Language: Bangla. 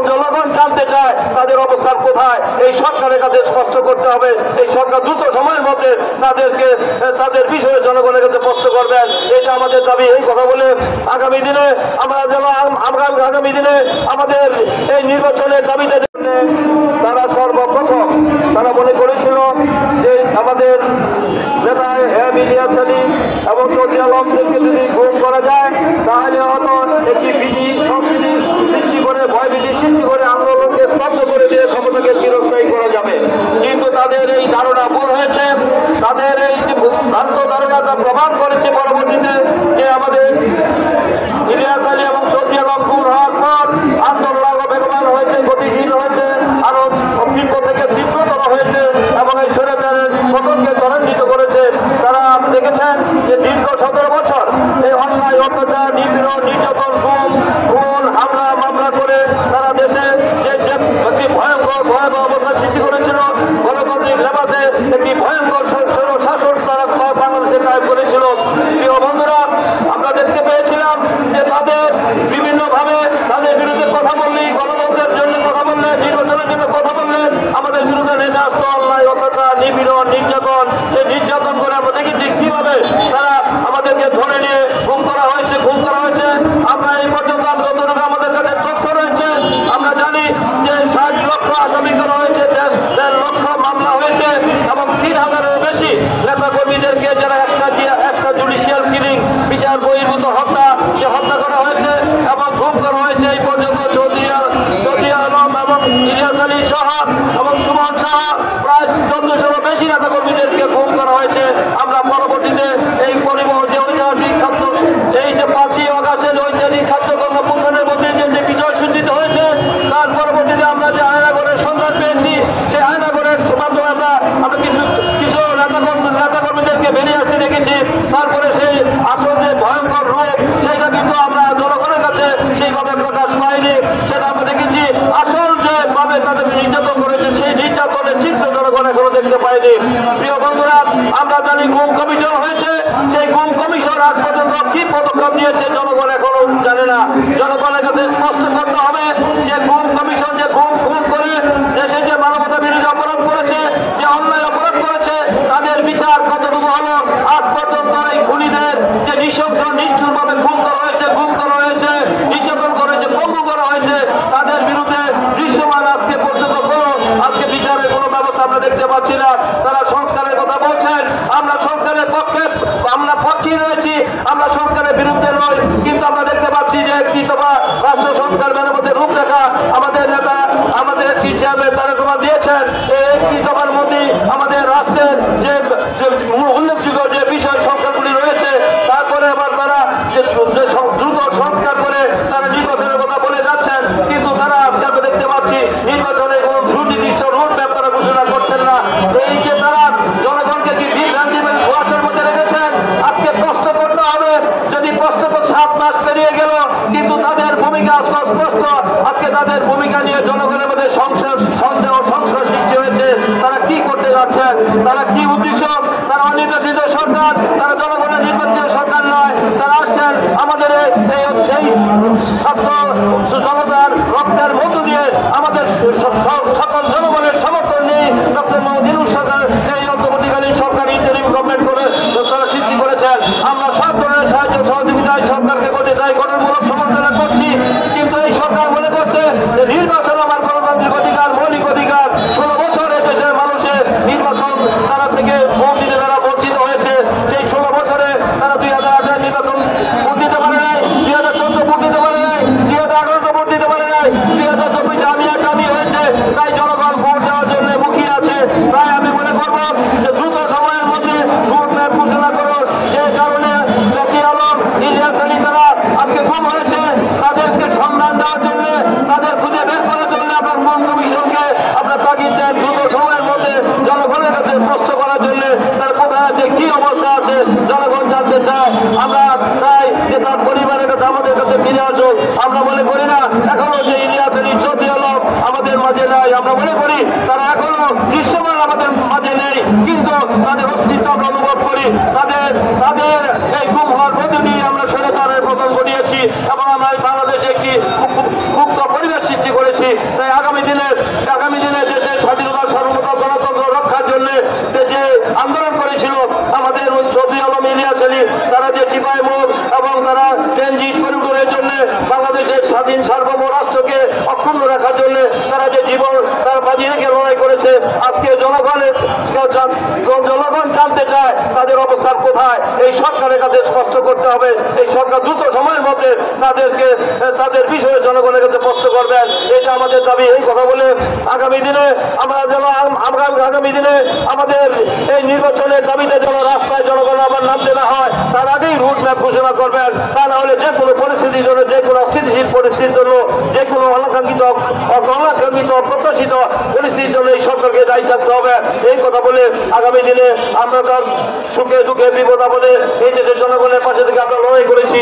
জনগণ জানতে চায় তাদের অবস্থান কোথায়। এই সরকারের কাছে স্পষ্ট করতে হবে। এই সরকার দ্রুত সময়ের মধ্যে তাদের বিষয়ে জনগণের কাছে স্পষ্ট করবেন, এটা আমাদের দাবি। এই কথা বলে আগামী দিনে আমাদের এই নির্বাচনের দাবিতে তারা সর্বপ্রথম তারা মনে করেছিল যে আমাদের নেতা ইলিয়াস আলী এবং চৌধুরী আলমদেরকে যদি গুম করা যায় তাহলে হয়তো একটি বিধি সংস্কৃতি সৃষ্টি করে ভয়ভীতি সৃষ্টি করে আন্দোলনকে স্তব্ধ করে দিয়ে ক্ষমতাকে চিরস্থায়ী করা যাবে। কিন্তু তাদের এই ধারণা ভুল হয়েছে। তাদের এই ভ্রান্ত ধারণাটা প্রমাণ করেছে পরবর্তীতে যে আমাদের ইলিয়াস আলী এবং চৌধুরী আলম গুম হওয়ার পর আন্দোলন বেগবান হয়েছে, গতিশীল হয়েছে, আরো তীব্র থেকে তীব্রতর হয়েছে এবং এই স্বৈরাচারের পতনকে ত্বরান্বিত করেছে। তারা দেখেছেন যে দীর্ঘ 17 বছর এই অন্যায় অত্যাচার নিপীড়ন নির্যাতন খুন হামলা মামলা করে তারা দেশে যে একটি ভয়ঙ্কর ভয়াবহ অবস্থা সৃষ্টি করেছিল, গণতান্ত্রিক লেবাসে একটি ভয়ঙ্কর শাসন তারা বাংলাদেশে কায়েম করেছিল। প্রিয় বন্ধুরা, আমরা দেখতে পেয়েছিলাম যে তাদের বিভিন্নভাবে তাদের বিরুদ্ধে কথা বললে, গণতন্ত্রের জন্য কথা বললে, নির্বাচনের জন্য কথা বললে আমাদের বিরুদ্ধে নেমে আসতো অন্যায় অত্যাচার নিপীড়ন নির্যাতন। সেই নির্যাতন করে আমরা দেখেছি কিভাবে তারা আমাদেরকে ধরে নিয়ে গুম করা হয়েছে। আমরা এই পর্যন্ত যতটুকু আমাদের কাছে তথ্য রয়েছে আমরা জানি যে 60 লক্ষ আসামি করা হয়েছে, 1.5 লক্ষ মামলা হয়েছে এবং 3000-এরও বেশি নেতা কর্মীদেরকে যারা একটা জুডিশিয়াল কিলিং বিচার বহির্ভূত হত্যা করা হয়েছে এবং গুম করা হয়েছে। এই পর্যন্ত চৌধুরী আলম এবং ইলিয়াস আলী সহ এবং সুমন সহ প্রায় 1400-এরও বেশি নেতা কর্মীদেরকে গুম করা হয়েছে। আমরা পরবর্তীতে এই পরিবহন যে ঐতিহাসিক ছাত্র এই যে 5ই অগাস্টের ঐতিহাসিক ছাত্র গণঅভ্যুত্থানের মধ্যে যে বিজয় সূচিত হয়েছে তার পরবর্তীতে আমরা যে আয়নাগরের সন্ধান পেয়েছি, সেই আয়নাগরের মাধ্যমে আমরা কিছু নেতা কর্মীদেরকে বেরিয়ে আসতে দেখেছি। তারপরে সেই আসল যে ভয়ঙ্কর রূপ সেটা কিন্তু আমরা জনগণের কাছে সেইভাবে প্রকাশ পাইনি। সেটা আমরা দেখেছি আসল যেভাবে তাদের নির্যাতন করেছে সেই নির্যাতনের চিত্র জনগণ এখনো দেখতে পাইনি। প্রিয় বন্ধুরা, আমরা জানি গুম কমিশন হয়েছে। সেই গুম কমিশন আজ পর্যন্ত কি পদক্ষেপ নিয়েছে জনগণ এখনো জানে না। জনগণের কাছে স্পষ্ট করতে হবে যে গুম কমিশন যে খুন করে দেশে যে মানবতা বিরোধী অপরাধ করেছে, যে অন্যায় অপরাধ করেছে তাদের বিচার কতটুকু হলো। আজ পর্যন্ত এই খুনিদের যে নৃশংস নিষ্ঠুরভাবে গুম করা হয়েছে নির্যাতন করেছে পঙ্গু করা হয়েছে তাদের বিরুদ্ধে দৃশ্যমান আজকে পর্যন্ত আজকে বিচারের কোনো ব্যবস্থা আমরা দেখতে পাচ্ছি না। তারা সংস্কারের কথা বলছেন, আমরা সংস্কারের পক্ষে রয়েছি, আমরা সংস্কারের বিরুদ্ধে নই। কিন্তু আমরা দেখতে পাচ্ছি যে একটি দফা রাষ্ট্র সংস্কার মধ্যে রূপরেখা আমাদের নেতা আমাদের চেয়ারম্যান তারেক রহমান দিয়েছেন। এই একটি দফার মধ্যে আমাদের রাষ্ট্রের যে উল্লেখযোগ্য যে বিষয় সংস্কারগুলি রয়েছে তারপরে আবার তারা যে দ্রুত সংস্কার করে তারা নির্বাচনের কথা বলে যাচ্ছেন। কিন্তু তারা আজকে আমরা দেখতে পাচ্ছি নির্বাচনের কোনো সুনির্দিষ্ট রোডম্যাপ তারা ঘোষণা করছেন না। এই যে তারা জনগণকে কি বিভ্রান্তি কুয়াশার মধ্যে রেখেছেন, আজকে প্রশ্ন করতে হবে। যদি প্রশ্ন 7 মাস পেরিয়ে গেল কিন্তু তাদের ভূমিকা স্পষ্ট। আজকে তাদের ভূমিকা নিয়ে জনগণের মধ্যে সন্দেহ সংশয় সৃষ্টি হয়েছে। তারা কি করতে যাচ্ছেন, তারা কি উদ্দেশ্য। তারা অনির্বাচিত সরকার, তারা জনগণের নির্বাচিত সরকার নয়। তারা আসছেন আমাদের এই ছাত্র জনতার রক্তের মধ্য দিয়ে আমাদের সকল জনগণের সমর্থন নিয়ে ডক্টর মোহাম্মদ ইউনূস সরকার এই অন্তর্বর্তীকালীন সরকার ইন্টারিম গভর্নমেন্ট করে তারা সৃষ্টি করেছেন। আমরা সব ধরনের সাহায্য সহযোগিতায় সরকারকে করতে চাই, গঠনমূলক সমালোচনা করছি। কিন্তু এই সরকার মনে করছে যে নির্বাচন আমার গণতান্ত্রিক অধিকার, মৌলিক অধিকার। 16 বছর দেশের মানুষের নির্বাচন তারা থেকে ভোট দিতে তারা বঞ্চিত হয়েছে। সেই 16 বছরে তারা 2018 নির্বাচন ভোট দিতে পারে নাই, 2014 ভোট দিতে পারে নাই, 2018 ভোট দিতে পারে নাই, 2024 জামি হয়েছে। তাই জনগণ ভোট দেওয়ার জন্য মুখিয়ে আছে। তাই আমি মনে করবো যে দ্রুত সময়ের মধ্যে ভোট ঘোষণা করুন। যে কারণে চৌধুরী আলম ইলিয়াস আলী তারা আজকে গুম হয়েছে তাদেরকে সন্ধান দেওয়ার জন্য, তাদের খুঁজে বের করার জন্য আপনার গুম কমিশনকে আপনার তাগিদ দেন দ্রুত সময়ের মধ্যে জনগণের কাছে স্পষ্ট করার জন্য। তার কোথায় আছে, কি অবস্থা আছে জনগণ জানতে চায়। আমরা চাই যে তার পরিবারের কাছে আমাদের কাছে ফিরে আসুক। আমরা মনে করি না এখনো যে ইলিয়াস আলী চৌধুরী আলম আমাদের মাঝে নাই। আমরা মনে করি তারা এখনো দৃশ্যমান আমাদের মাঝে নেই, কিন্তু তাদের অস্তিত্ব আমরা অনুভব করি। তাদের এই গুম হওয়ার মধ্য দিয়ে আমরা স্বৈরাচারের পতন ঘটিয়েছি এবং আমরা বাংলাদেশে একটি মুক্ত পরিবেশ তাই আগামী দিনে দেশের স্বাধীনতা সার্বভৌমত্ব গণতন্ত্র রক্ষার জন্য যে আন্দোলন করেছিল আমাদের ওই চৌধুরী আলম ইলিয়াস আলী, তারা যে টিপাই মোড় এবং তারা ট্রানজিট করিডোরের জন্য বাংলাদেশের স্বাধীন সার্বভৌম রাষ্ট্রকে অক্ষুণ্ণ রাখার জন্য তারা যে জীবন তারা বাজি রেখে লড়াই করেছে, আজকে জনগণ জানতে চায় তাদের অবস্থান কোথায়। এই সরকারের কাছে স্পষ্ট করতে হবে, এই সরকার দ্রুত সময়ের মধ্যে তাদের বিষয়ে জনগণের কাছে স্পষ্ট করবেন, এটা আমাদের দাবি। এই কথা বলে আগামী দিনে আমাদের এই নির্বাচনের দাবিতে যেন রাস্তায় জনগণ আবার নামতে না হয়, তার আগেই রুট ম্যাপ ঘোষণা করবেন। তা না হলে যে কোনো পরিস্থিতির জন্য, যে কোনো অস্থিতিশীল পরিস্থিতির জন্য, যে কোনো অনাকাঙ্ক্ষিত অপ্রত্যাশিত পরিস্থিতির জন্য এই সরকারকে দায়ী থাকতে হবে। এই কথা বলে আগামী দিনে আমরা তার সুখে দুঃখে বিপদ আপদে এই দেশের জনগণের পাশে থেকে আমরা লড়াই করেছি।